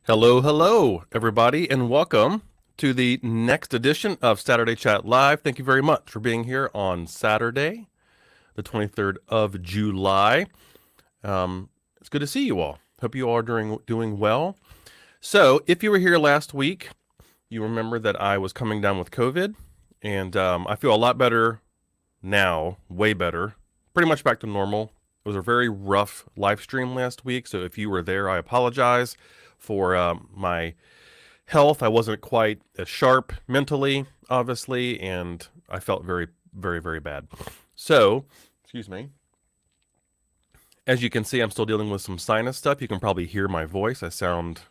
Hello, hello, everybody, and welcome to the next edition of Saturday Chat Live. Thank you very much for being here on Saturday, the 23rd of July. It's good to see you all. Hope you all are doing well. So, if you were here last week, you remember that I was coming down with COVID, and I feel a lot better now, way better, pretty much back to normal. It was a very rough live stream last week, so if you were there, I apologize for my health. I wasn't quite as sharp mentally, obviously, and I felt very, very, very bad. So, excuse me. As you can see, I'm still dealing with some sinus stuff. You can probably hear my voice. I sound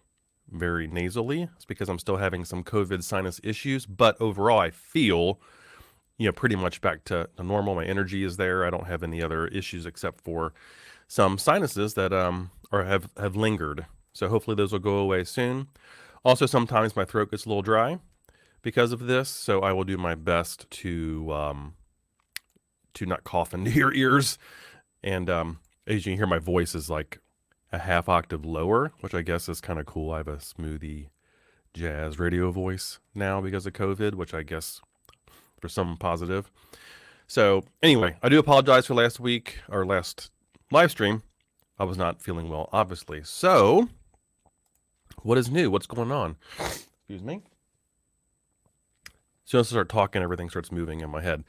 very nasally. It's because I'm still having some COVID sinus issues, but overall, I feel pretty much back to normal. My energy is there. I don't have any other issues except for some sinuses that have lingered. So hopefully those will go away soon. Also, sometimes my throat gets a little dry because of this, so I will do my best to not cough into your ears. And as you can hear, my voice is like a half octave lower, which I guess is kind of cool. I have a smoothie jazz radio voice now because of COVID, which I guess for some positive. So anyway, I do apologize for last week or last live stream. I was not feeling well, obviously. So what is new? What's going on? Excuse me. As soon as I start talking, everything starts moving in my head.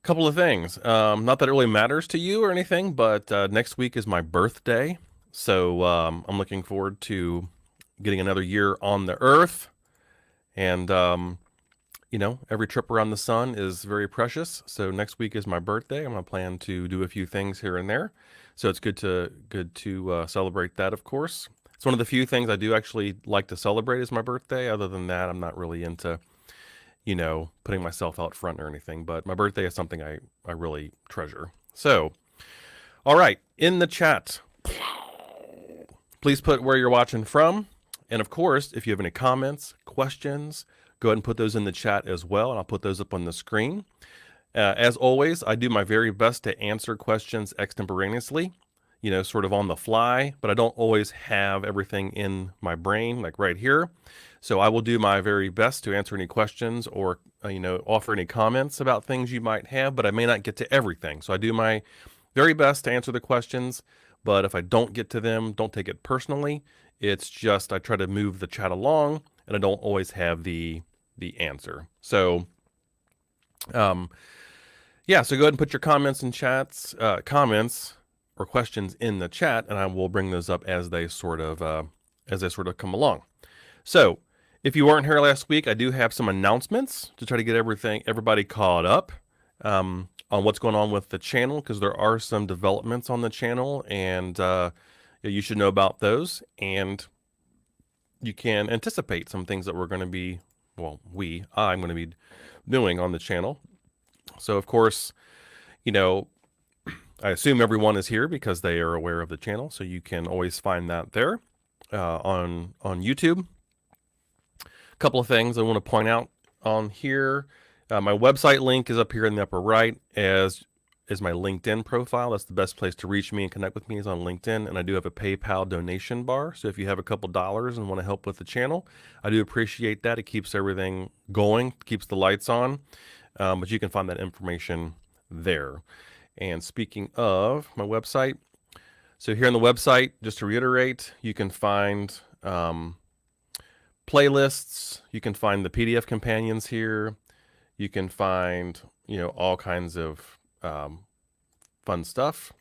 Couple of things. Not that it really matters to you or anything, but next week is my birthday. So I'm looking forward to getting another year on the earth. And, every trip around the sun is very precious. So next week is my birthday. I'm going to plan to do a few things here and there. So it's good to celebrate that, of course. It's one of the few things I do actually like to celebrate is my birthday. Other than that, I'm not really into, putting myself out front or anything. But my birthday is something I really treasure. So, all right, in the chat, please put where you're watching from. And of course, if you have any comments, questions, go ahead and put those in the chat as well. And I'll put those up on the screen. As always, I do my very best to answer questions extemporaneously, sort of on the fly, but I don't always have everything in my brain, like right here. So I will do my very best to answer any questions or, offer any comments about things you might have, but I may not get to everything. So I do my very best to answer the questions, but if I don't get to them, don't take it personally. It's just I try to move the chat along, and I don't always have the answer. So, yeah, so go ahead and put your comments and comments or questions in the chat, and I will bring those up as they sort of come along. So, if you weren't here last week, I do have some announcements to try to get everybody caught up on what's going on with the channel, because there are some developments on the channel, and you should know about those, and you can anticipate some things that we're going to be, I'm going to be doing on the channel. So, of course, I assume everyone is here because they are aware of the channel, so you can always find that there on YouTube. A couple of things I want to point out on here. My website link is up here in the upper right, as is my LinkedIn profile. That's the best place to reach me and connect with me is on LinkedIn, and I do have a PayPal donation bar. So if you have a couple dollars and want to help with the channel, I do appreciate that. It keeps everything going, keeps the lights on, but you can find that information there. And speaking of my website, so here on the website, just to reiterate, you can find playlists, you can find the PDF companions here, you can find, all kinds of fun stuff.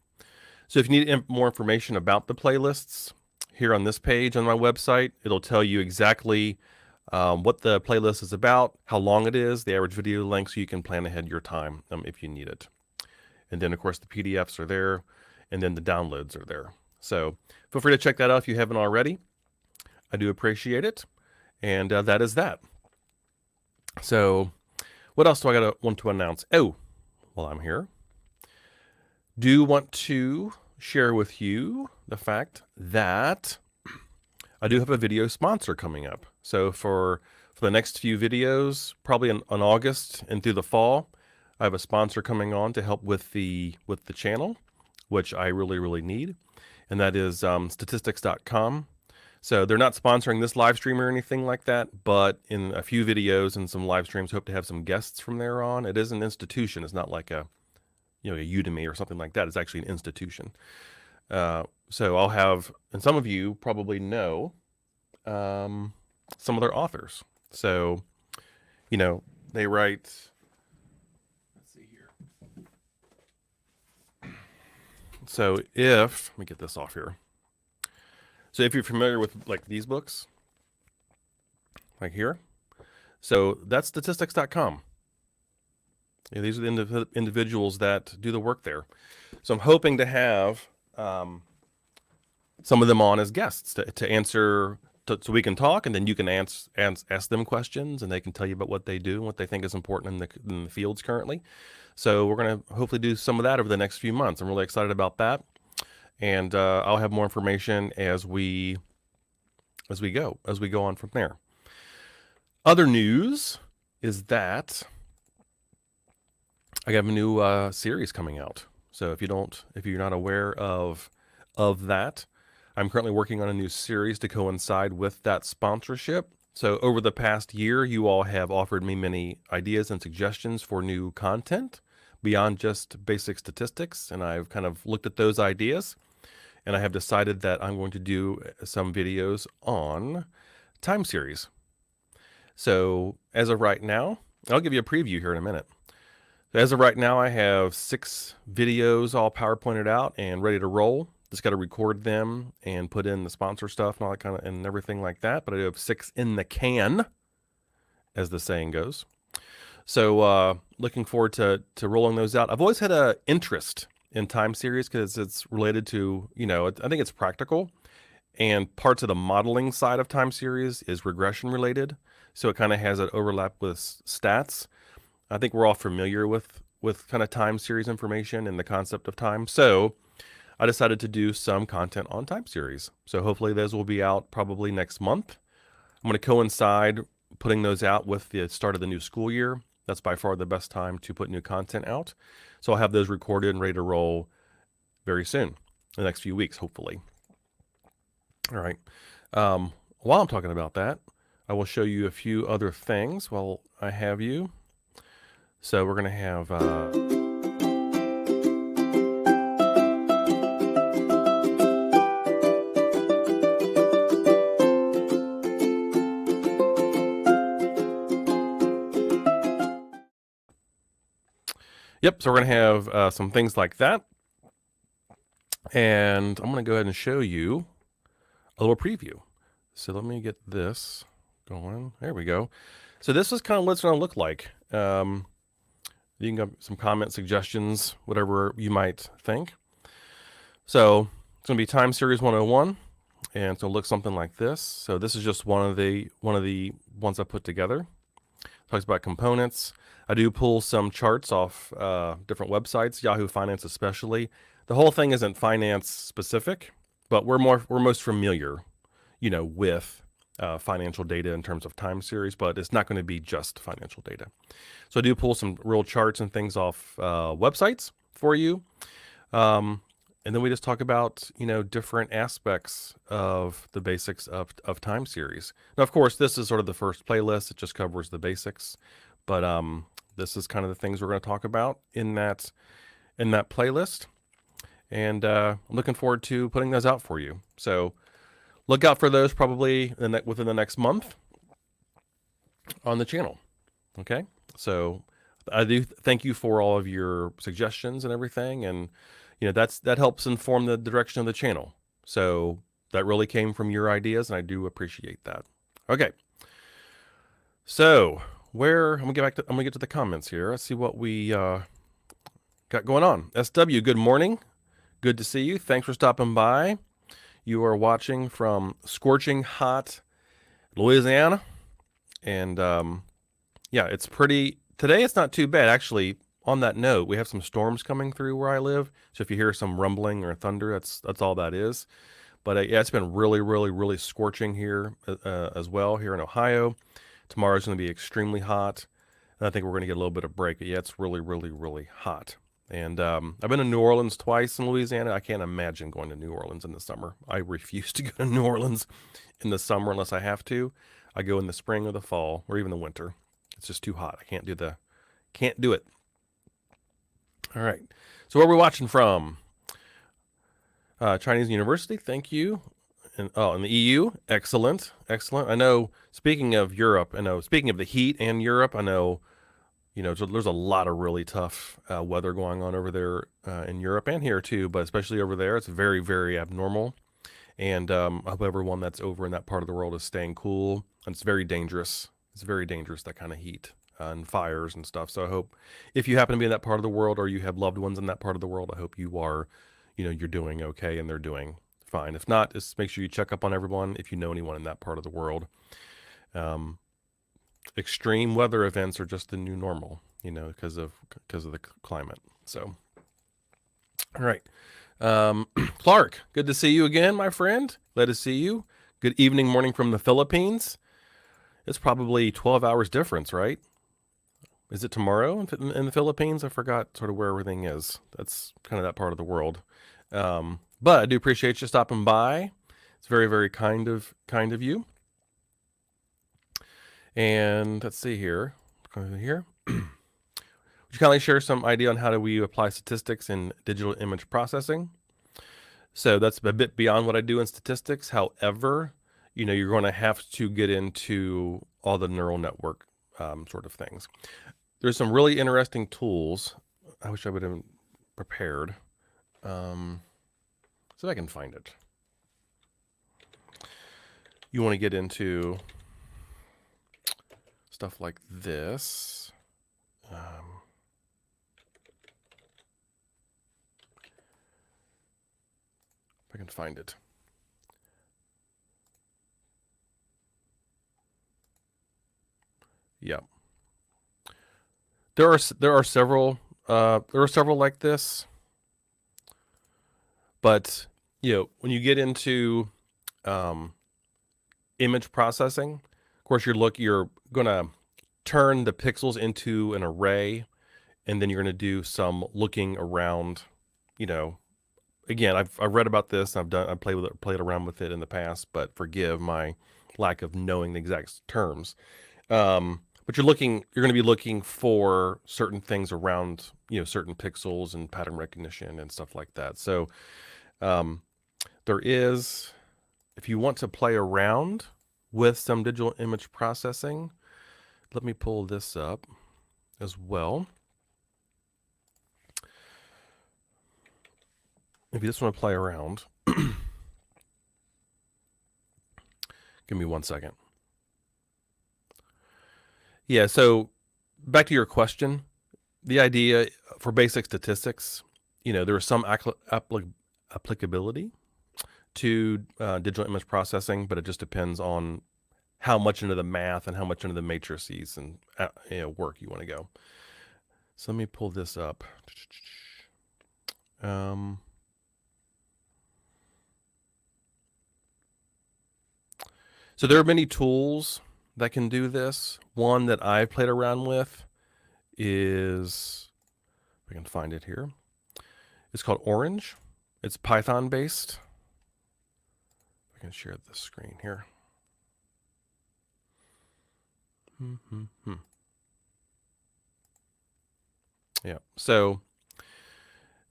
So if you need more information about the playlists, here on this page on my website, it'll tell you exactly what the playlist is about, how long it is, the average video length, so you can plan ahead your time if you need it. And then, of course, the PDFs are there, and then the downloads are there. So feel free to check that out if you haven't already. I do appreciate it. And that is that. So what else do I want to announce? Oh, while I'm here, do want to share with you the fact that I do have a video sponsor coming up. So for the next few videos, probably in August and through the fall, I have a sponsor coming on to help with the channel, which I really, really need. And that is statistics.com. So they're not sponsoring this live stream or anything like that, but in a few videos and some live streams, hope to have some guests from there on. It is an institution. It's not like a Udemy or something like that. It's actually an institution. So I'll have, and some of you probably know some of their authors. So, they write, let's see here. So let me get this off here. So if you're familiar with like these books, like here, so that's statistics.com. These are the individuals that do the work there. So I'm hoping to have some of them on as guests to answer, so we can talk, and then you can ask them questions, and they can tell you about what they do and what they think is important in the fields currently. So we're going to hopefully do some of that over the next few months. I'm really excited about that. And I'll have more information as we go on from there. Other news is that I have a new series coming out. So if you're not aware of that, I'm currently working on a new series to coincide with that sponsorship. So over the past year, you all have offered me many ideas and suggestions for new content beyond just basic statistics, and I've kind of looked at those ideas. And I have decided that I'm going to do some videos on time series. So as of right now, I'll give you a preview here in a minute. As of right now, I have 6 videos all PowerPointed out and ready to roll. Just got to record them and put in the sponsor stuff and all that kind of, and everything like that. But I have 6 in the can, as the saying goes. So looking forward to rolling those out. I've always had an interest in time series because it's related to, I think it's practical, and parts of the modeling side of time series is regression related. So it kind of has an overlap with stats. I think we're all familiar with kind of time series information and the concept of time. So I decided to do some content on time series. So hopefully those will be out probably next month. I'm going to coincide putting those out with the start of the new school year. That's by far the best time to put new content out. So I'll have those recorded and ready to roll very soon, the next few weeks, hopefully. All right. While I'm talking about that, I will show you a few other things while I have you. So we're going to have... Yep, so we're going to have some things like that. And I'm going to go ahead and show you a little preview. So let me get this going. There we go. So this is kind of what it's going to look like. You can get some comment suggestions, whatever you might think. So it's going to be Time Series 101, and it's going to look something like this. So this is just one of the ones I put together. Talks about components. I do pull some charts off different websites, Yahoo Finance especially. The whole thing isn't finance specific, but we're most familiar, with financial data in terms of time series, but it's not going to be just financial data. So I do pull some real charts and things off websites for you. And then we just talk about, different aspects of the basics of time series. Now, of course, this is sort of the first playlist. It just covers the basics. But this is kind of the things we're going to talk about in that playlist. And I'm looking forward to putting those out for you. So look out for those probably within the next month on the channel. Okay? So I do thank you for all of your suggestions and everything. And, that helps inform the direction of the channel. So that really came from your ideas, and I do appreciate that. Okay. So I'm gonna get to the comments here. Let's see what we got going on. SW, good morning. Good to see you. Thanks for stopping by. You are watching from scorching hot Louisiana. And yeah, it's pretty, today it's not too bad. Actually, on that note, we have some storms coming through where I live. So if you hear some rumbling or thunder, that's all that is. But yeah, it's been really, really, really scorching here as well here in Ohio. Tomorrow's going to be extremely hot. And I think we're going to get a little bit of break. But yeah, it's really, really, really hot. And I've been to New Orleans twice in Louisiana. I can't imagine going to New Orleans in the summer. I refuse to go to New Orleans in the summer unless I have to. I go in the spring or the fall or even the winter. It's just too hot. I can't do it. All right. So where are we watching from? Chinese University. Thank you. And in the EU. Excellent. I know, speaking of Europe, speaking of the heat and Europe, I know, so there's a lot of really tough weather going on over there in Europe and here too, but especially over there, it's very, very abnormal. And I hope everyone that's over in that part of the world is staying cool. And it's very dangerous. It's very dangerous, that kind of heat and fires and stuff. So I hope if you happen to be in that part of the world or you have loved ones in that part of the world, I hope you are, you're doing okay and they're doing fine. If not, just make sure you check up on everyone if you know anyone in that part of the world. Extreme weather events are just the new normal, because of the climate. So, all right. Clark, good to see you again, my friend. Glad to see you. Good evening, morning from the Philippines. It's probably 12 hours difference, right? Is it tomorrow in the Philippines? I forgot sort of where everything is. That's kind of that part of the world. But I do appreciate you stopping by. It's very, very kind of you. And let's see here. Would you kindly share some idea on how do we apply statistics in digital image processing? So that's a bit beyond what I do in statistics. However, you're going to have to get into all the neural network sort of things. There's some really interesting tools. I wish I would have prepared. So I can find it. You want to get into stuff like this. If I can find it. Yeah. There are several like this. But, when you get into image processing, of course, you're going to turn the pixels into an array, and then you're going to do some looking around, Again, I've read about this. I've played around with it in the past, but forgive my lack of knowing the exact terms. But you're going to be looking for certain things around, certain pixels and pattern recognition and stuff like that. So, there is, if you want to play around with some digital image processing, let me pull this up as well. If you just want to play around, give me 1 second. Yeah, so back to your question, the idea for basic statistics, there is some applicability to digital image processing, but it just depends on how much into the math and how much into the matrices and work you want to go. So let me pull this up. So there are many tools that can do this. One that I've played around with is, if I can find it here, it's called Orange. It's Python based. I can share the screen here. Yeah. So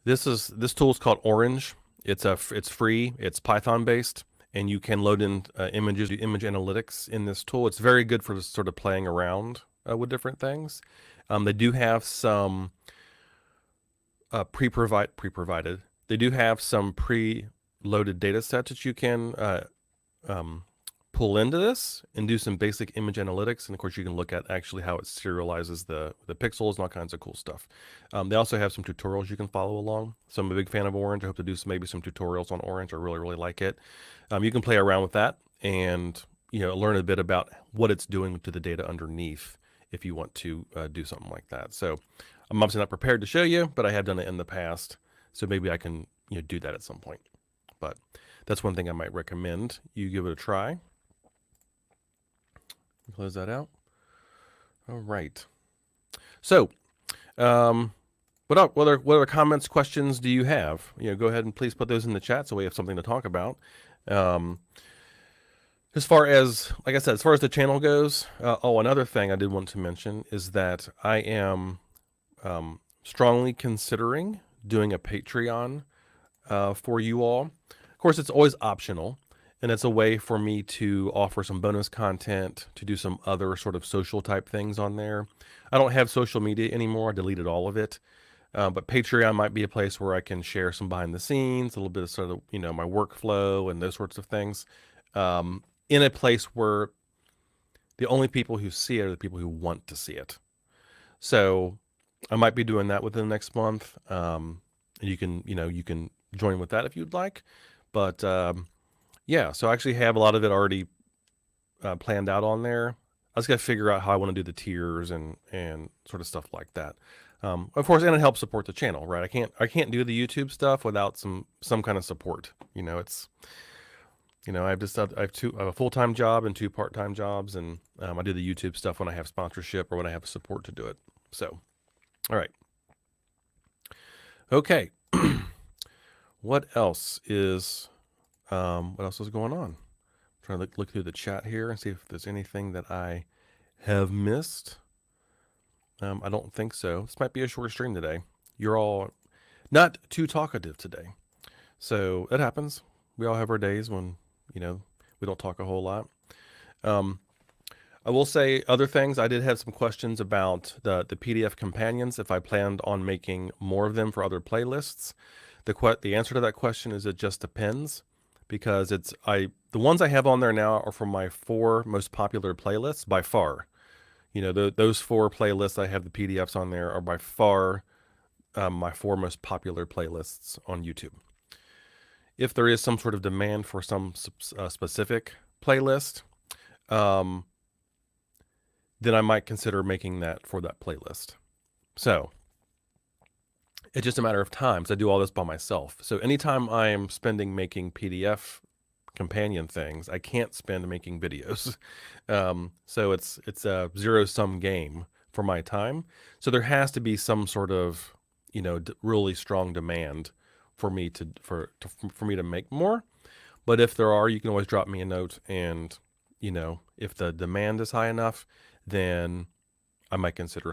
this tool is called Orange. It's free. It's Python based, and you can load in images, do image analytics in this tool. It's very good for sort of playing around with different things. They do have some pre-provided. They do have some pre-loaded data sets that you can pull into this and do some basic image analytics. And of course, you can look at actually how it serializes the pixels and all kinds of cool stuff. They also have some tutorials you can follow along. So I'm a big fan of Orange. I hope to do maybe some tutorials on Orange. I really, really like it. You can play around with that and learn a bit about what it's doing to the data underneath if you want to do something like that. So I'm obviously not prepared to show you, but I have done it in the past. So maybe I can do that at some point. But that's one thing I might recommend you give it a try. Close that out. All right. So, what other comments, questions do you have? Go ahead and please put those in the chat so we have something to talk about. As far as, like I said, as far as the channel goes, another thing I did want to mention is that I am strongly considering doing a Patreon for you all. Of course, it's always optional, and it's a way for me to offer some bonus content, to do some other sort of social type things on there. I don't have social media anymore. I deleted all of it. But Patreon might be a place where I can share some behind the scenes, a little bit of sort of, my workflow and those sorts of things, in a place where the only people who see it are the people who want to see it. So I might be doing that within the next month. And you can join with that if you'd like. But yeah, so I actually have a lot of it already planned out on there. I just got to figure out how I want to do the tiers and sort of stuff like that. Of course, and it helps support the channel, right? I can't do the YouTube stuff without some kind of support. It's, I have a full-time job and 2 part-time jobs, and I do the YouTube stuff when I have sponsorship or when I have support to do it. So, all right. Okay. What else is going on? I'm trying to look through the chat here and see if there's anything that I have missed. I don't think so. This might be a short stream today. You're all not too talkative today. So it happens. We all have our days when, we don't talk a whole lot. I will say other things. I did have some questions about the PDF companions, if I planned on making more of them for other playlists. The answer to that question is it just depends, because the ones I have on there now are from my 4 most popular playlists by far. Those 4 playlists I have the PDFs on there are by far my 4 most popular playlists on YouTube. If there is some sort of demand for some specific playlist, then I might consider making that for that playlist. So it's just a matter of time. So I do all this by myself. So anytime I'm spending making PDF companion things, I can't spend making videos. So it's a zero-sum game for my time. So there has to be some sort of, really strong demand for me to make more. But if there are, you can always drop me a note, and if the demand is high enough, then I might consider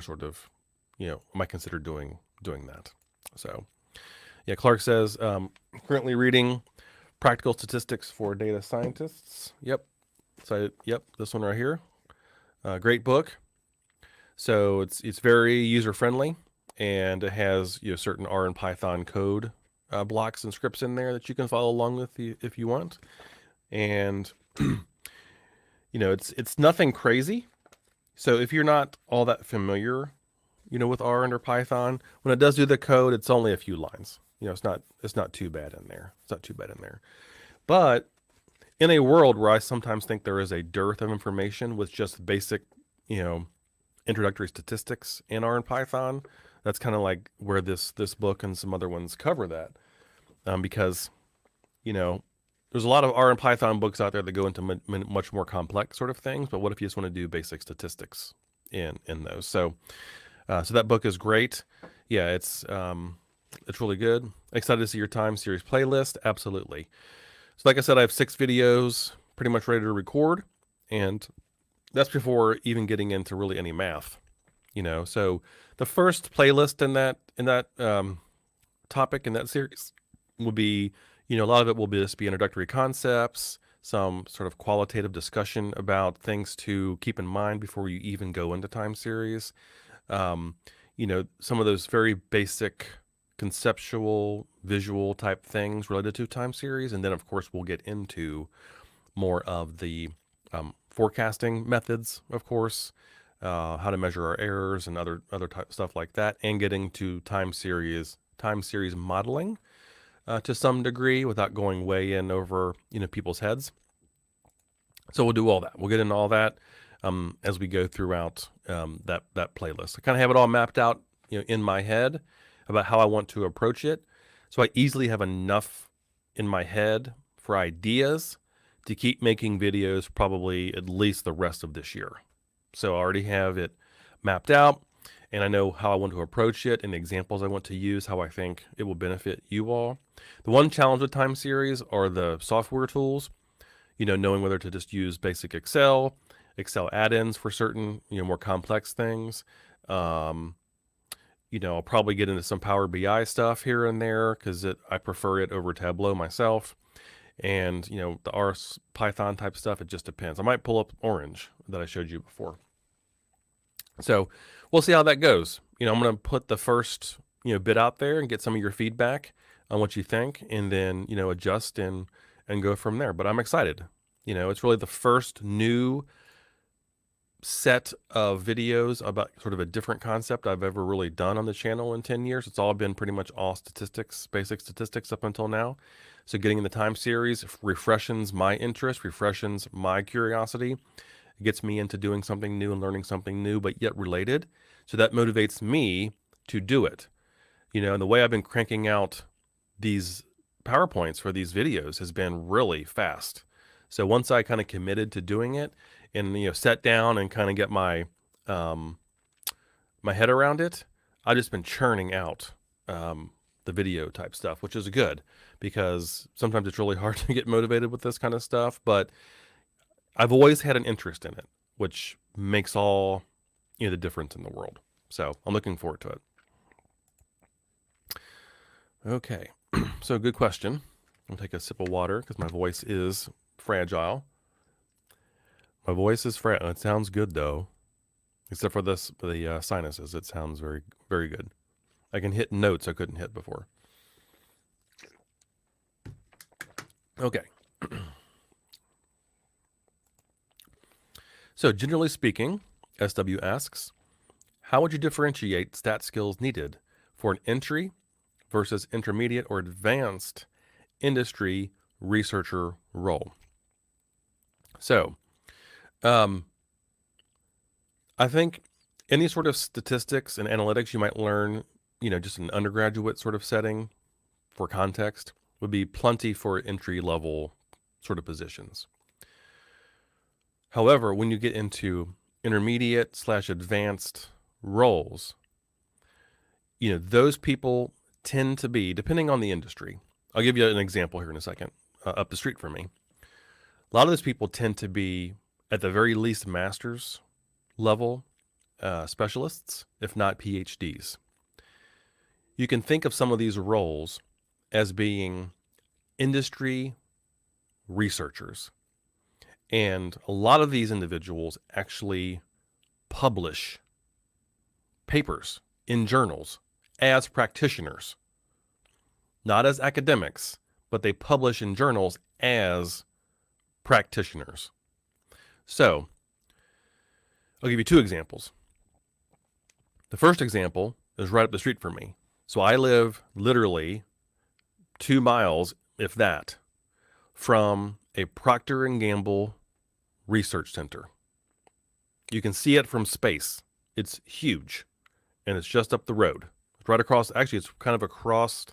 doing that. So yeah, Clark says currently reading Practical Statistics for Data Scientists. Yep. So yep, this one right here. Great book. So it's very user friendly, and it has certain R and Python code blocks and scripts in there that you can follow along with if you want. And it's nothing crazy. So if you're not all that familiar, with R and or Python, when it does do the code, it's only a few lines. It's not too bad in there. It's not too bad in there. But in a world where I sometimes think there is a dearth of information with just basic, introductory statistics in R and Python, that's kind of like where this book and some other ones cover that. Because, there's a lot of R and Python books out there that go into much more complex sort of things. But what if you just want to do basic statistics in those? So that book is great. Yeah, it's really good. Excited to see your time series playlist. Absolutely. So like I said, I have 6 videos pretty much ready to record, and that's before even getting into really any math. So the first playlist in that topic in that series will be, a lot of it will just be introductory concepts, some sort of qualitative discussion about things to keep in mind before you even go into time series. Some of those very basic conceptual, visual type things related to time series. And then, of course, we'll get into more of the forecasting methods, of course, how to measure our errors and other type stuff like that, and getting to time series modeling to some degree without going way in over people's heads. So we'll do all that. We'll get into all that as we go throughout that playlist. I kind of have it all mapped out in my head about how I want to approach it. So I easily have enough in my head for ideas to keep making videos probably at least the rest of this year. So I already have it mapped out. and I know how I want to approach it and the examples I want to use, how I think it will benefit you all. The one challenge with time series are the software tools, knowing whether to just use basic Excel add-ins for certain, more complex things. I'll probably get into some Power BI stuff here and there because I prefer it over Tableau myself. And, the R Python type stuff, it just depends. I might pull up Orange that I showed you before. So we'll see how that goes. I'm going to put the first, bit out there and get some of your feedback on what you think, and then, adjust and go from there. But I'm excited. It's really the first new set of videos about sort of a different concept I've ever really done on the channel in 10 years. It's all been pretty much all statistics, basic statistics up until now. So getting in the time series refreshes my interest, refreshes my curiosity. It gets me into doing something new and learning something new, but yet related. So that motivates me to do it. And the way I've been cranking out these PowerPoints for these videos has been really fast. So once I kind of committed to doing it and, sat down and kind of get my head around it, I've just been churning out the video type stuff, which is good because sometimes it's really hard to get motivated with this kind of stuff, but I've always had an interest in it, which makes all the difference in the world. So I'm looking forward to it. Okay, so good question. I'll take a sip of water because my voice is fragile. My voice is fragile. It sounds good though, except for the sinuses. It sounds very, very good. I can hit notes I couldn't hit before. Okay. So generally speaking, SW asks, how would you differentiate stat skills needed for an entry versus intermediate or advanced industry researcher role? So, I think any sort of statistics and analytics you might learn, just an undergraduate sort of setting for context would be plenty for entry level sort of positions. However, when you get into intermediate/advanced roles, those people tend to be, depending on the industry. I'll give you an example here in a second, up the street from me. A lot of those people tend to be, at the very least, master's level specialists, if not PhDs. You can think of some of these roles as being industry researchers. And a lot of these individuals actually publish papers in journals as practitioners, not as academics, but they publish in journals as practitioners. So I'll give you two examples. The first example is right up the street from me. So I live literally 2 miles, if that, from a Procter & Gamble research center. You can see it from space. It's huge, and it's just up the road. It's right across, actually it's kind of across,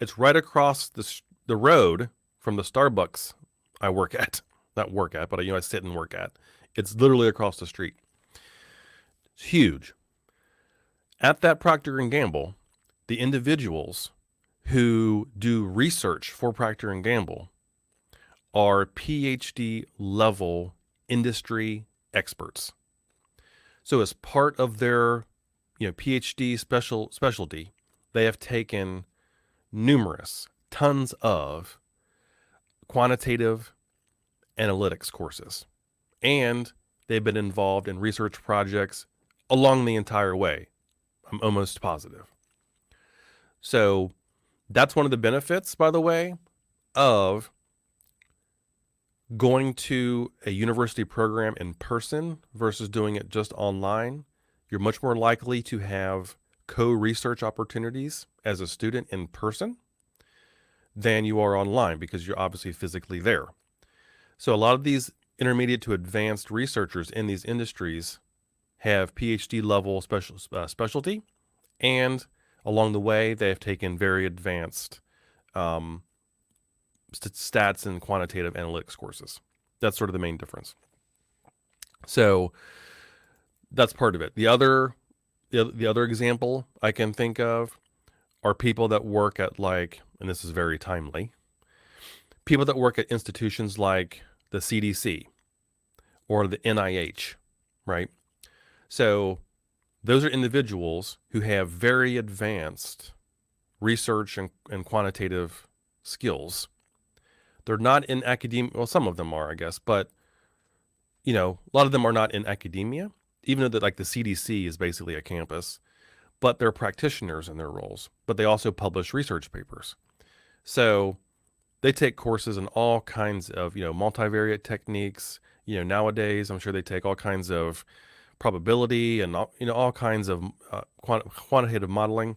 it's right across the road from the Starbucks I work at. Not work at, but I sit and work at. It's literally across the street. It's huge. At that Procter & Gamble, the individuals who do research for Procter & Gamble are PhD level industry experts. So as part of their PhD specialty, they have taken tons of quantitative analytics courses, and they've been involved in research projects along the entire way. I'm almost positive. So that's one of the benefits, by the way, of going to a university program in person versus doing it just online. You're much more likely to have co-research opportunities as a student in person than you are online because you're obviously physically there. So a lot of these intermediate to advanced researchers in these industries have PhD level specialty, and along the way they have taken very advanced stats and quantitative analytics courses. That's sort of the main difference. So that's part of it. The other the other example I can think of are people that work at and this is very timely, people that work at institutions like the CDC or the NIH, right? So those are individuals who have very advanced research and quantitative skills. They're not in academia. Well, some of them are, I guess, but a lot of them are not in academia, even though the CDC is basically a campus, but they're practitioners in their roles, but they also publish research papers. So they take courses in all kinds of, multivariate techniques. Nowadays, I'm sure they take all kinds of probability and, all kinds of quantitative modeling.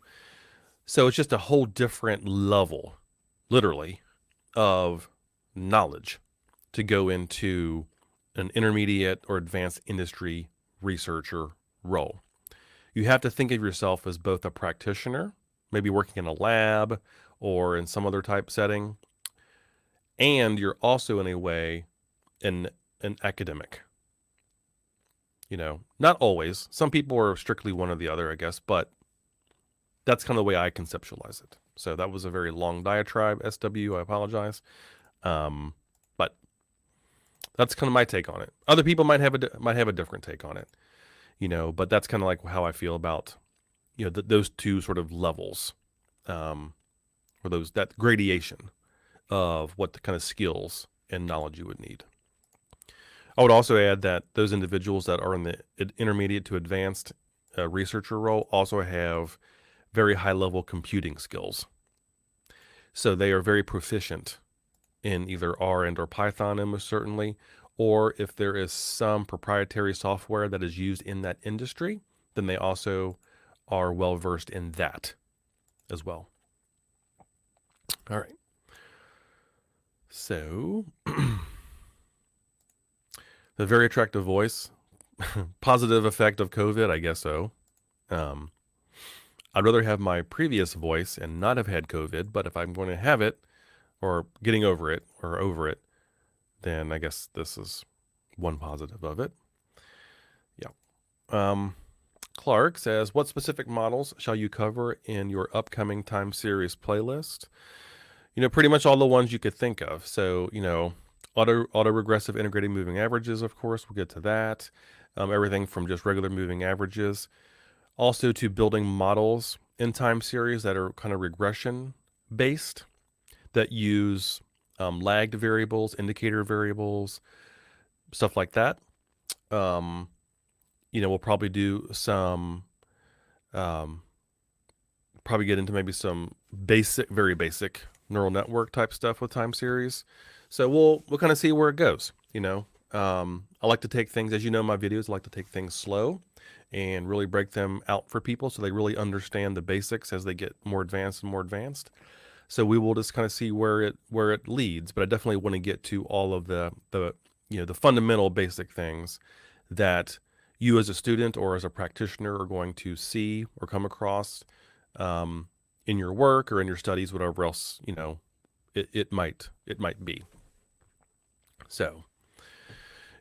So it's just a whole different level, literally, of knowledge to go into an intermediate or advanced industry researcher role. You have to think of yourself as both a practitioner, maybe working in a lab or in some other type setting, and you're also in a way an academic. Not always. Some people are strictly one or the other, I guess, but that's kind of the way I conceptualize it. So that was a very long diatribe, SW, I apologize. But that's kind of my take on it. Other people might have a different take on it, but that's kind of like how I feel about, those two sort of levels, or that gradation of what the kind of skills and knowledge you would need. I would also add that those individuals that are in the intermediate to advanced researcher role also have very high level computing skills. So they are very proficient in either R and or Python, almost certainly, or if there is some proprietary software that is used in that industry, then they also are well versed in that as well. All right. So the very attractive voice, positive effect of COVID, I guess so. I'd rather have my previous voice and not have had COVID, but if I'm going to have it or getting over it, then I guess this is one positive of it. Yeah. Clark says, what specific models shall you cover in your upcoming time series playlist? Pretty much all the ones you could think of. So, autoregressive integrated moving averages, of course, we'll get to that. Everything from just regular moving averages, also to building models in time series that are kind of regression based, that use lagged variables, indicator variables, stuff like that. We'll probably do some, probably get into maybe some very basic neural network type stuff with time series. So we'll kind of see where it goes. I like to take things, as you know, my videos, I like to take things slow and really break them out for people so they really understand the basics as they get more advanced and more advanced. So we will just kind of see where it leads, but I definitely want to get to all of the fundamental basic things that you as a student or as a practitioner are going to see or come across in your work or in your studies, whatever else it might be. So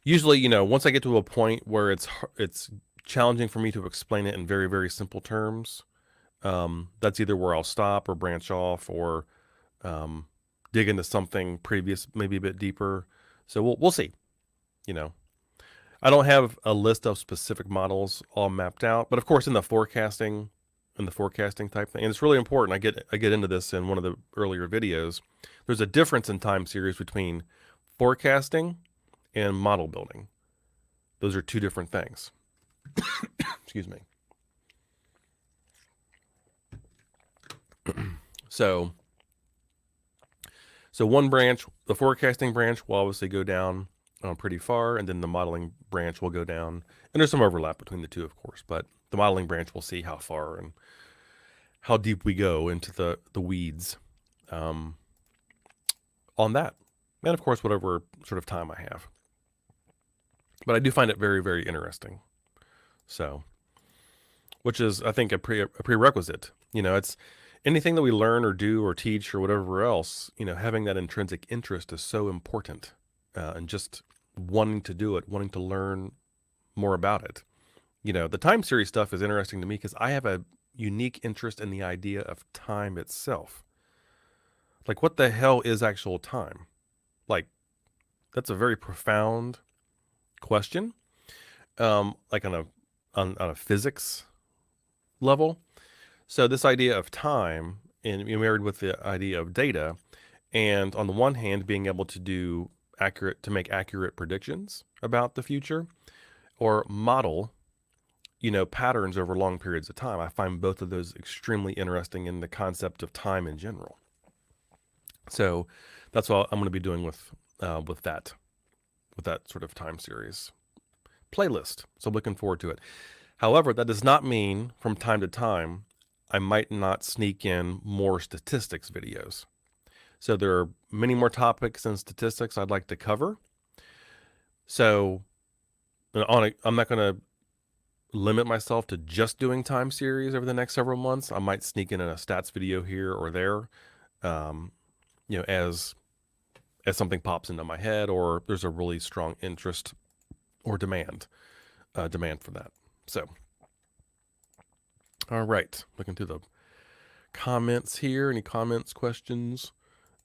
usually, once I get to a point where it's challenging for me to explain it in very, very simple terms, that's either where I'll stop or branch off or dig into something previous, maybe a bit deeper. So we'll see. I don't have a list of specific models all mapped out, but of course in the forecasting type thing, and it's really important. I get into this in one of the earlier videos. There's a difference in time series between forecasting and model building. Those are two different things. Excuse me. So one branch, the forecasting branch, will obviously go down pretty far, and then the modeling branch will go down. And there's some overlap between the two, of course, but the modeling branch will see how far and how deep we go into the weeds on that. And of course, whatever sort of time I have. But I do find it very, very interesting. So, which is, I think, a prerequisite. It's anything that we learn or do or teach or whatever else, having that intrinsic interest is so important. And just wanting to do it, wanting to learn more about it. The time series stuff is interesting to me because I have a unique interest in the idea of time itself. Like, what the hell is actual time? Like, that's a very profound question. Like on a physics level. So this idea of time, and you're married with the idea of data, and on the one hand, being able to make accurate predictions about the future, or model, patterns over long periods of time. I find both of those extremely interesting in the concept of time in general. So that's what I'm going to be doing with that sort of time series playlist. So looking forward to it. However, that does not mean from time to time I might not sneak in more statistics videos. So there are many more topics and statistics I'd like to cover. So I'm not going to limit myself to just doing time series over the next several months. I might sneak in a stats video here or there, as something pops into my head, or there's a really strong interest or demand for that. So, all right, looking through the comments here. Any comments, questions,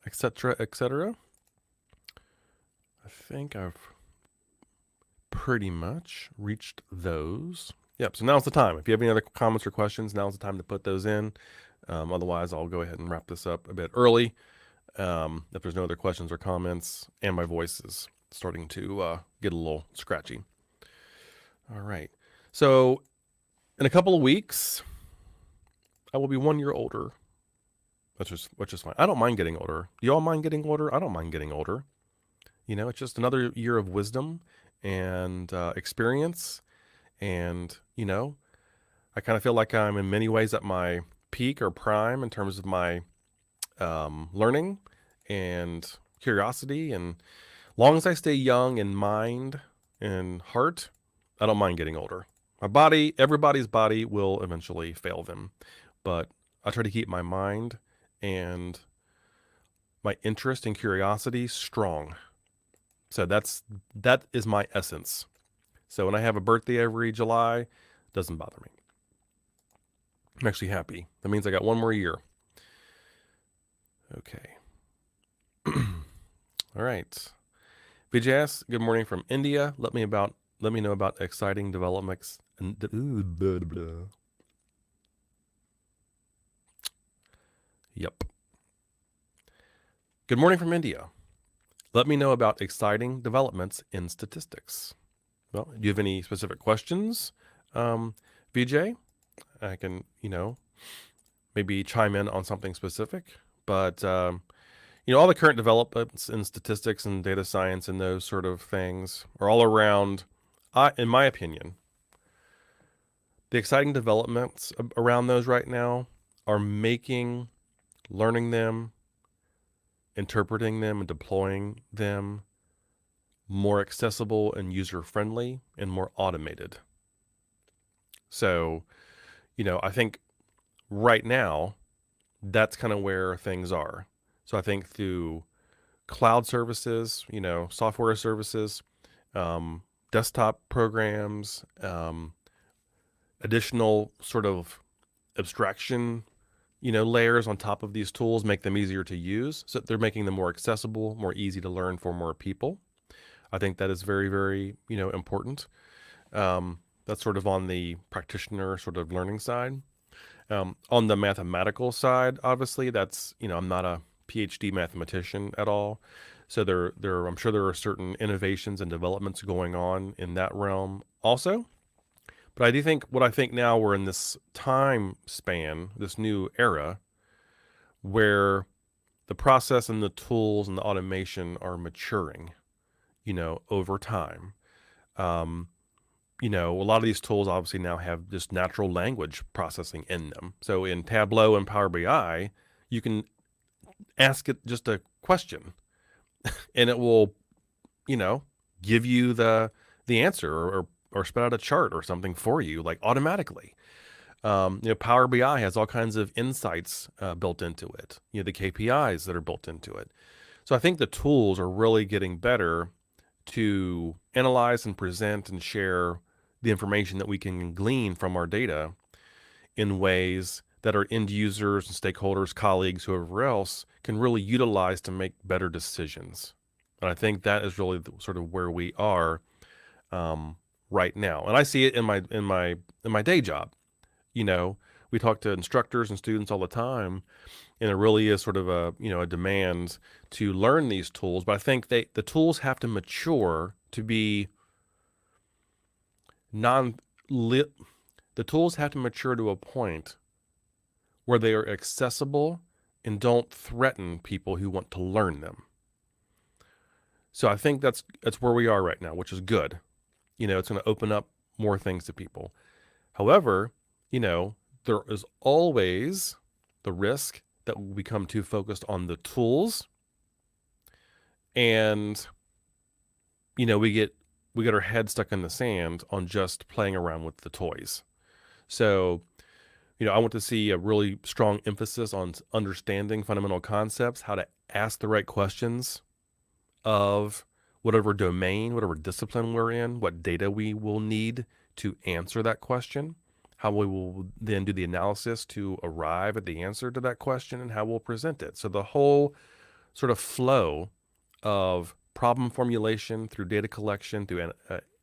etc., etc. I think I've pretty much reached those. Yep, so now's the time. If you have any other comments or questions, now's the time to put those in. Otherwise, I'll go ahead and wrap this up a bit early. If there's no other questions or comments, and my voice is starting to get a little scratchy. All right. So in a couple of weeks, I will be 1 year older, which is fine. I don't mind getting older. Do y'all mind getting older? I don't mind getting older. It's just another year of wisdom and experience. And, I kind of feel like I'm in many ways at my peak or prime in terms of my learning and curiosity. And long as I stay young in mind and heart, I don't mind getting older. Everybody's body will eventually fail them. But I try to keep my mind and my interest and curiosity strong. So that is my essence. So when I have a birthday every July, it doesn't bother me. I'm actually happy. That means I got 1 more year. Okay. All right. VJS, good morning from India. Let me know about exciting developments. Yep. Good morning from India. Let me know about exciting developments in statistics. Well, do you have any specific questions, VJ? I can, maybe chime in on something specific. But, all the current developments in statistics and data science and those sort of things are all around, in my opinion, the exciting developments around those right now are making learning them, interpreting them, and deploying them more accessible and user-friendly and more automated. So, I think right now, that's kind of where things are. So I think through cloud services, software services, desktop programs, additional sort of abstraction, layers on top of these tools make them easier to use. So they're making them more accessible, more easy to learn for more people. I think that is very, very, important. That's sort of on the practitioner sort of learning side. On the mathematical side, obviously, that's, I'm not a PhD mathematician at all. So I'm sure there are certain innovations and developments going on in that realm also. But I think now we're in this time span, this new era, where the process and the tools and the automation are maturing, over time. A lot of these tools obviously now have just natural language processing in them. So in Tableau and Power BI, you can ask it just a question and it will, give you the answer or spit out a chart or something for you, like automatically. Power BI has all kinds of insights built into it, the KPIs that are built into it. So I think the tools are really getting better to analyze and present and share, the information that we can glean from our data in ways that our end users and stakeholders, colleagues, whoever else can really utilize to make better decisions. And I think that is really sort of where we are right now. And I see it in my day job. You know, we talk to instructors and students all the time, and it really is sort of a demand to learn these tools. But I think the tools have to mature to be the tools have to mature to a point where they are accessible and don't threaten people who want to learn them. So I think that's where we are right now, which is good. It's going to open up more things to people. However, there is always the risk that we become too focused on the tools, and we get our head stuck in the sand on just playing around with the toys. So, I want to see a really strong emphasis on understanding fundamental concepts, how to ask the right questions of whatever domain, whatever discipline we're in, what data we will need to answer that question, how we will then do the analysis to arrive at the answer to that question, and how we'll present it. So the whole sort of flow of problem formulation through data collection, through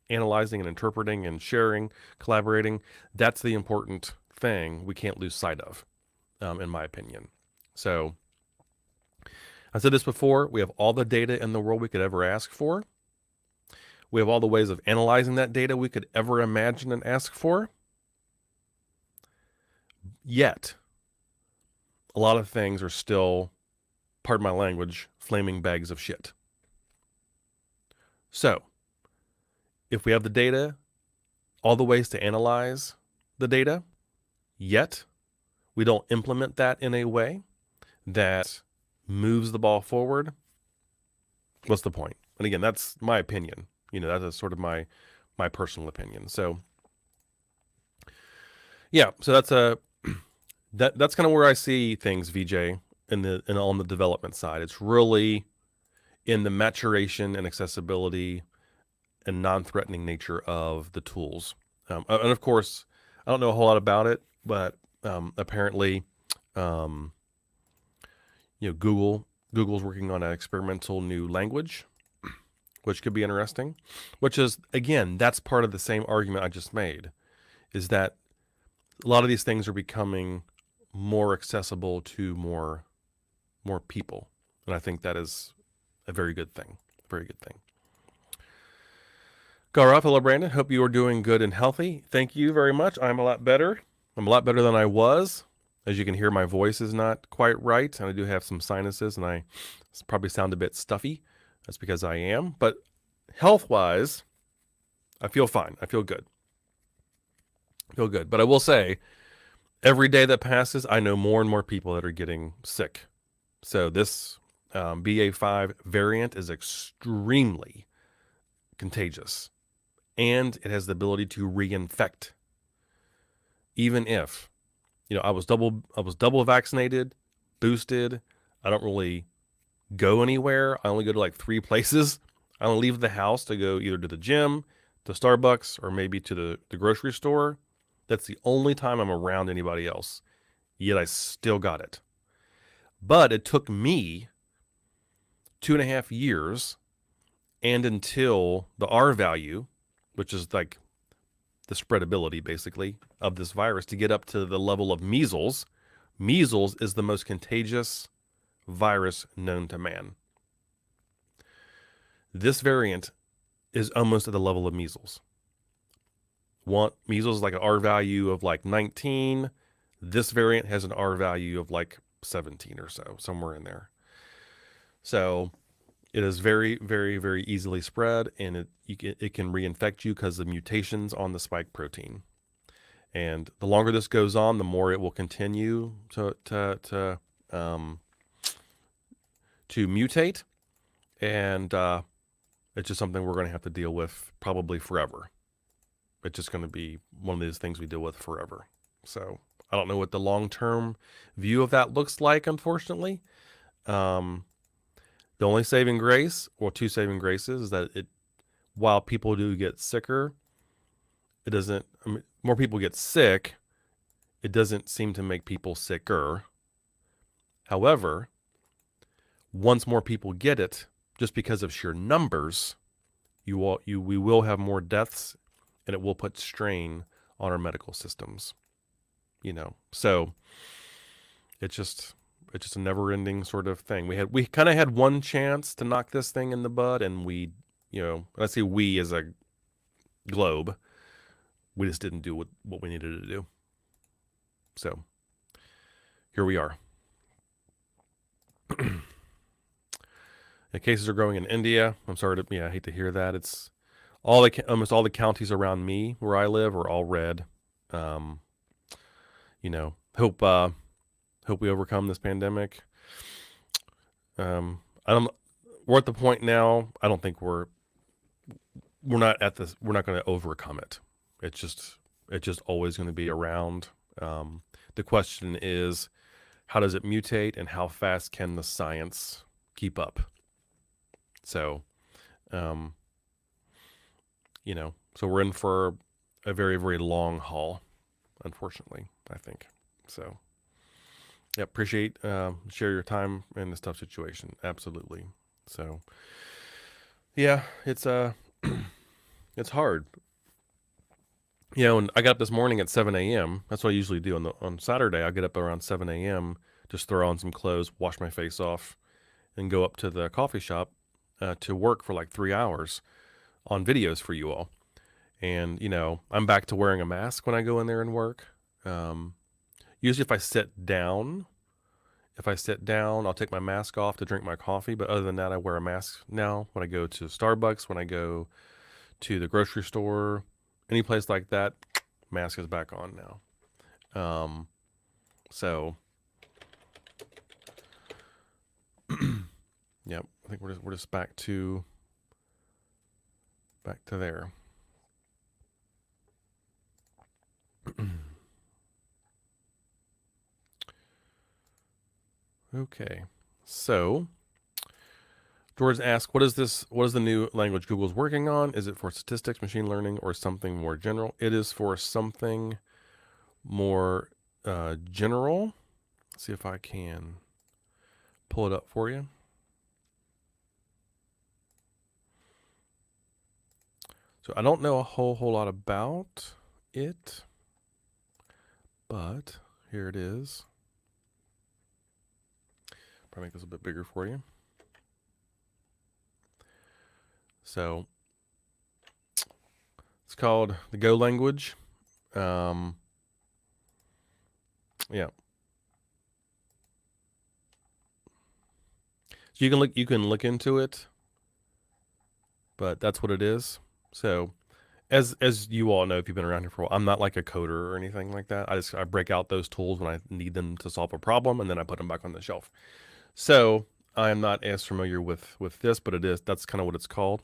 analyzing and interpreting and sharing, collaborating, that's the important thing we can't lose sight of, in my opinion. So I said this before, we have all the data in the world we could ever ask for. We have all the ways of analyzing that data we could ever imagine and ask for. Yet, a lot of things are still, pardon my language, flaming bags of shit. So, if we have the data, all the ways to analyze the data, yet we don't implement that in a way that moves the ball forward, what's the point? And again, that's my opinion. That is sort of my personal opinion. So, yeah, so that's kind of where I see things, VJ, on the development side. It's really in the maturation and accessibility and non-threatening nature of the tools. And of course, I don't know a whole lot about it, but apparently, Google's working on an experimental new language, which could be interesting. Which is, again, that's part of the same argument I just made, is that a lot of these things are becoming more accessible to more people, and I think that is a very good thing. Very good thing. Gaurav, hello, Brandon. Hope you are doing good and healthy. Thank you very much. I'm a lot better. I'm a lot better than I was. As you can hear, my voice is not quite right, and I do have some sinuses, and I probably sound a bit stuffy. That's because I am. But health-wise, I feel fine. I feel good. But I will say, every day that passes, I know more and more people that are getting sick. So this BA.5 variant is extremely contagious, and it has the ability to reinfect. Even if, I was double vaccinated, boosted. I don't really go anywhere. I only go to like 3 places. I only leave the house to go either to the gym, to Starbucks, or maybe to the grocery store. That's the only time I'm around anybody else. Yet I still got it. But it took me 2.5 years, and until the R value, which is like the spreadability basically of this virus, to get up to the level of measles. Measles is the most contagious virus known to man. This variant is almost at the level of measles. Measles is like an R value of like 19. This variant has an R value of like 17 or so, somewhere in there. So it is very, very, very easily spread, and it can reinfect you because of mutations on the spike protein. And the longer this goes on, the more it will continue to mutate, and it's just something we're going to have to deal with probably forever. It's just going to be one of these things we deal with forever. So I don't know what the long-term view of that looks like, unfortunately. The only saving grace, or 2 saving graces, is that while people do get sicker, it doesn't, I mean, more people get sick. It doesn't seem to make people sicker. However, once more people get it, just because of sheer numbers, we will have more deaths, and it will put strain on our medical systems. So it's just a never-ending sort of thing. We kind of had one chance to knock this thing in the bud, and we, let's say we as a globe, we just didn't do what we needed to do. So here we are. The cases are growing in India. I'm sorry I hate to hear that. It's almost all the counties around me where I live are all red. Hope we overcome this pandemic. We're at the point now. I don't think we're not going to overcome it. It's just always going to be around. The question is, how does it mutate, and how fast can the science keep up? So, so we're in for a very, very long haul, unfortunately, I think. So, yeah, appreciate, share your time in this tough situation. Absolutely. So, yeah, it's it's hard. And I got up this morning at 7 a.m. That's what I usually do on Saturday. I get up around 7 a.m., just throw on some clothes, wash my face off, and go up to the coffee shop to work for like 3 hours on videos for you all. And, I'm back to wearing a mask when I go in there and work. Usually if I sit down, I'll take my mask off to drink my coffee. But other than that, I wear a mask now when I go to Starbucks, when I go to the grocery store, any place like that, mask is back on now. So, yep, I think we're just back to there. Okay, so George asks, what is the new language Google's working on? Is it for statistics, machine learning, or something more general? It is for something more general. Let's see if I can pull it up for you. So I don't know a whole lot about it, but here it is. Probably make this a bit bigger for you. So it's called the Go language. Yeah. So you can look into it, but that's what it is. So as you all know, if you've been around here for a while, I'm not like a coder or anything like that. I break out those tools when I need them to solve a problem, and then I put them back on the shelf. So I am not as familiar with this, but that's kind of what it's called.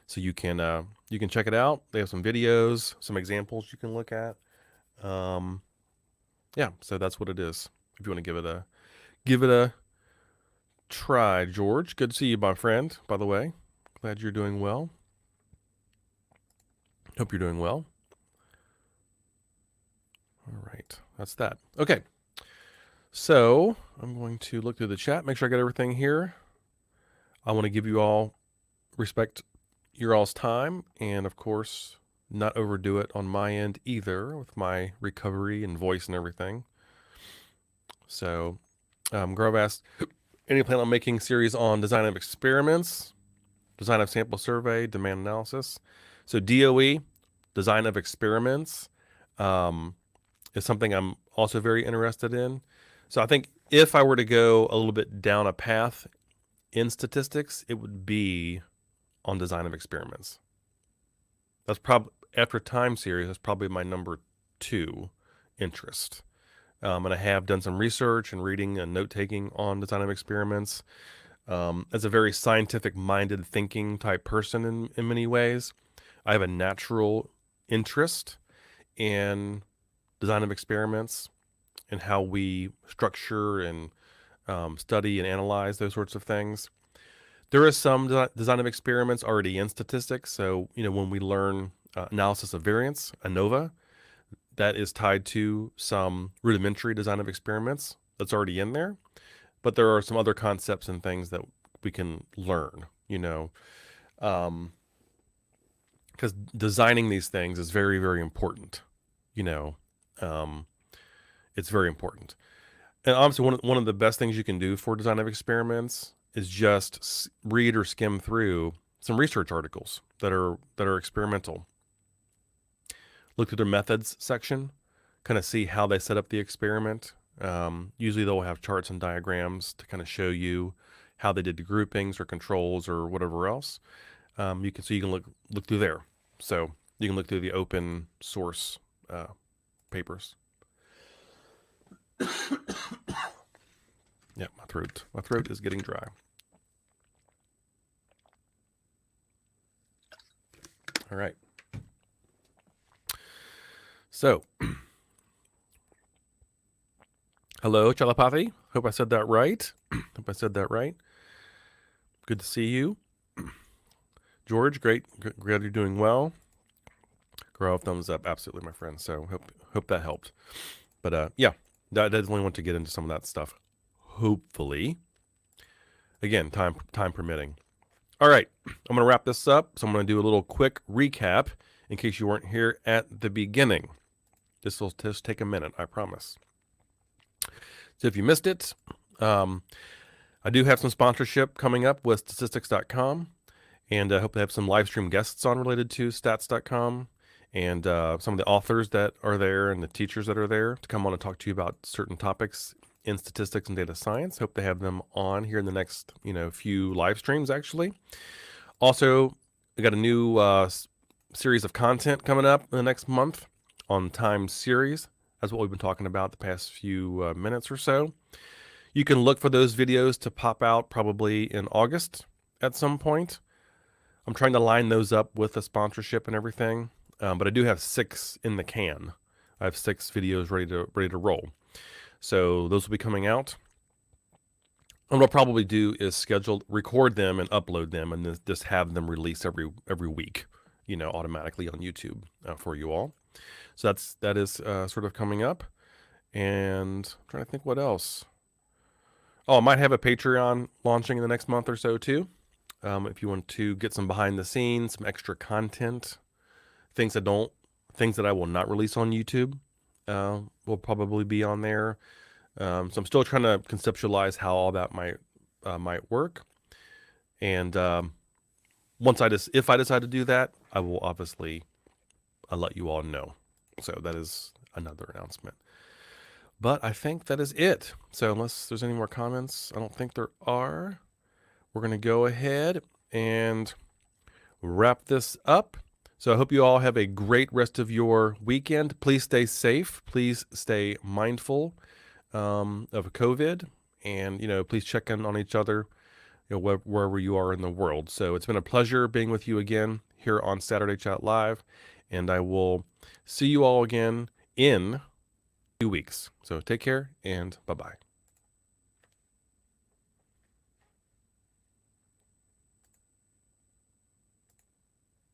So you can check it out. They have some videos, some examples you can look at. Yeah, so that's what it is. If you want to give it a try, George. Good to see you, my friend, by the way. Glad you're doing well. Hope you're doing well. All right, that's that. Okay, so I'm going to look through the chat, make sure I got everything here. I want to give you all respect your all's time, and of course, not overdo it on my end either with my recovery and voice and everything. So, Grove asked, any plan on making series on design of experiments, design of sample survey, demand analysis? So DOE, design of experiments, is something I'm also very interested in. So I think if I were to go a little bit down a path in statistics, it would be on design of experiments. That's probably, after time series, that's probably my number 2 interest. And I have done some research and reading and note-taking on design of experiments. As a very scientific-minded thinking type person in many ways, I have a natural interest in design of experiments and how we structure and study and analyze those sorts of things. There is some design of experiments already in statistics. So, when we learn analysis of variance, ANOVA, that is tied to some rudimentary design of experiments that's already in there. But there are some other concepts and things that we can learn, because designing these things is very, very important. It's very important. And obviously, one of the best things you can do for design of experiments is just read or skim through some research articles that are experimental. Look through their methods section, kind of see how they set up the experiment. Usually they'll have charts and diagrams to kind of show you how they did the groupings or controls or whatever else. You can look through there. So you can look through the open source papers. Yeah, my throat is getting dry. All right. So, hello, Chalapathy. Hope I said that right. Good to see you. George, great. Glad you're doing well. Grow, thumbs up. Absolutely, my friend. So, hope that helped. But, yeah, I definitely want to get into some of that stuff. Hopefully. Again, time permitting. All right, I'm going to wrap this up. So I'm going to do a little quick recap in case you weren't here at the beginning. This will just take a minute, I promise. So if you missed it, I do have some sponsorship coming up with statistics.com, and I hope to have some live stream guests on related to stats.com, and some of the authors that are there and the teachers that are there to come on and talk to you about certain topics in statistics and data science. Hope to have them on here in the next, few live streams, actually. Also, we got a new series of content coming up in the next month on time series. That's what we've been talking about the past few minutes or so. You can look for those videos to pop out probably in August at some point. I'm trying to line those up with the sponsorship and everything, but I do have 6 in the can. I have 6 videos ready to roll. So those will be coming out. And what I'll probably do is record them and upload them, and just have them release every week, automatically on YouTube for you all. So that is sort of coming up. And I'm trying to think what else. Oh, I might have a Patreon launching in the next month or so too. If you want to get some behind the scenes, some extra content, things that I will not release on YouTube. Will probably be on there. So I'm still trying to conceptualize how all that might work. And if I decide to do that, I will obviously let you all know. So that is another announcement. But I think that is it. So unless there's any more comments, I don't think there are. We're going to go ahead and wrap this up. So I hope you all have a great rest of your weekend. Please stay safe. Please stay mindful of COVID, and please check in on each other, wherever you are in the world. So it's been a pleasure being with you again here on Saturday Chat Live, and I will see you all again in 2 weeks. So take care and bye-bye.